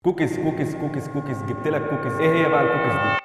كوكيز كوكيز كوكيز كوكيز، جبت لك كوكيز. ايه هي بقى الكوكيز دي؟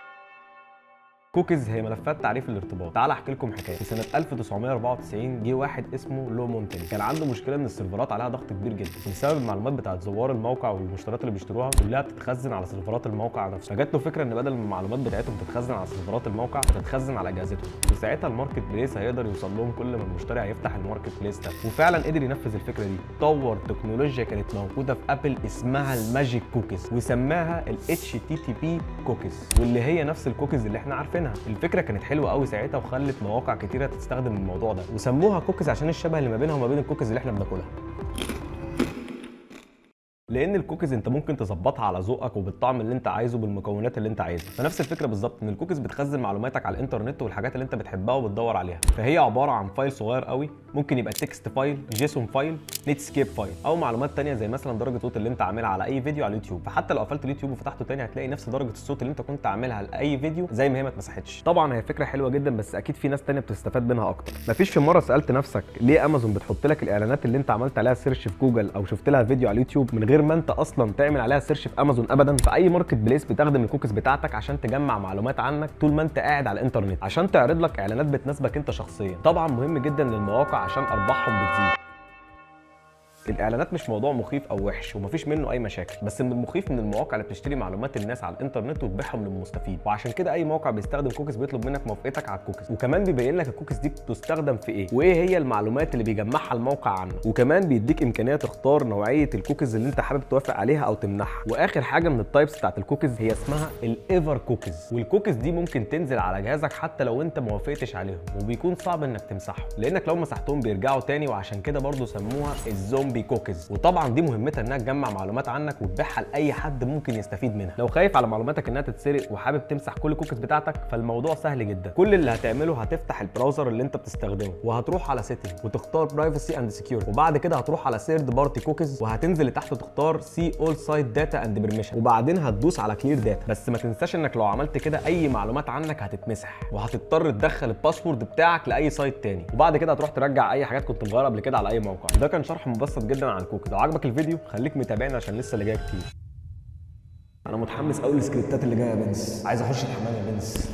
كوكيز هي ملفات تعريف الارتباط. تعال احكي لكم حكايه. في سنه 1994 جه واحد اسمه لو مونتن، كان عنده مشكله ان السيرفرات عليها ضغط كبير جدا بسبب المعلومات بتاعت زوار الموقع والمشتريات اللي بيشتروها كلها بتتخزن على سيرفرات الموقع نفسه. فجات له فكره ان بدل ما المعلومات بتاعتهم تتخزن على سيرفرات الموقع تتخزن على اجهزتهم، وساعتها الماركت بليس هيقدر يوصل لهم كل ما المشتري هيفتح الماركت بليس ده. وفعلا قدر ينفذ الفكره دي. طور تكنولوجيا كانت موجوده في ابل اسمها الماجيك كوكيز، وسماها الاتش تي تي بي كوكيز، واللي هي نفس الكوكيز اللي احنا عارفينها. الفكره كانت حلوه قوي ساعتها وخلت مواقع كتيره تستخدم الموضوع ده، وسموها كوكيز عشان الشبه اللي ما بينها وما بين الكوكيز اللي احنا بناكلها. لان الكوكيز انت ممكن تظبطها على ذوقك وبالطعم اللي انت عايزه بالمكونات اللي انت عايزها. فنفس الفكره بالظبط، ان الكوكيز بتخزن معلوماتك على الانترنت والحاجات اللي انت بتحبها وبتدور عليها. فهي عباره عن فايل صغير قوي، ممكن يبقى تكست فايل، جيسون فايل، نيتسكيب فايل، او معلومات ثانيه زي مثلا درجه صوت اللي انت عاملها على اي فيديو على اليوتيوب. فحتى لو قفلت اليوتيوب وفتحته تاني هتلاقي نفس درجه الصوت اللي انت كنت عاملها لاي فيديو زي ما هي ما اتمسحتش. طبعا هي فكره حلوه جدا، بس اكيد في ناس ثانيه بتستفاد منها اكتر. مفيش في مره سالت نفسك ليه امازون بتحط لك الاعلانات اللي انت عملت عليها سيرش في جوجل او شفت لها فيديو على اليوتيوب من غير ما انت اصلا تعمل عليها سيرش في امازون ابدا؟ في اي ماركت بليس بتخدم الكوكيز بتاعتك عشان تجمع معلومات عنك طول ما انت قاعد على الانترنت، عشان تعرض لك اعلانات بتناسبك انت شخصيا. طبعا مهم جدا للمواقع عشان ارباحهم بتزيد. الاعلانات مش موضوع مخيف او وحش ومفيش منه اي مشاكل، بس من المخيف من المواقع اللي بتشتري معلومات الناس على الانترنت وتبيعهم للمستفيد. وعشان كده اي موقع بيستخدم كوكيز بيطلب منك موافقتك على الكوكيز، وكمان بيبين لك الكوكيز دي بتستخدم في ايه وايه هي المعلومات اللي بيجمعها الموقع عنك، وكمان بيديك امكانيه تختار نوعيه الكوكيز اللي انت حابب توافق عليها او تمنحها. واخر حاجه من التايبس بتاعت الكوكيز هي اسمها الايفر كوكيز، والكوكيز دي ممكن تنزل على جهازك حتى لو انت ما وافقتش عليهم، وبيكون صعب انك تمسحهم لانك لو مسحتهم بيرجعوا تاني، وعشان كده برضو سموها الزومبي كوكيز. طبعا دي مهمتها انها تجمع معلومات عنك وتبيعها لاي حد ممكن يستفيد منها. لو خايف على معلوماتك انها تتسرق وحابب تمسح كل الكوكيز بتاعتك، فالموضوع سهل جدا. كل اللي هتعمله هتفتح البراوزر اللي انت بتستخدمه وهتروح على سيتنج وتختار برايفسي اند سكيورتي، وبعد كده هتروح على ثيرد بارتي كوكيز وهتنزل لتحت تختار سي اول سايت داتا اند بيرميشن، وبعدين هتدوس على كلير داتا. بس ما تنساش انك لو عملت كده اي معلومات عنك هتتمسح، وهتضطر تدخل الباسورد بتاعك لاي سايت تاني، وبعد كده هتروح ترجع اي حاجات كنت مغيرها قبل كده على اي موقع. ده كان شرح مبسط جدا عن الكوكيز. لو عجبك الفيديو خليك متابعني عشان لسه اللي جاي كتير. انا متحمس قوي للسكريبتات اللي جايه يا بنس، عايز اخش الحمام يا بنس.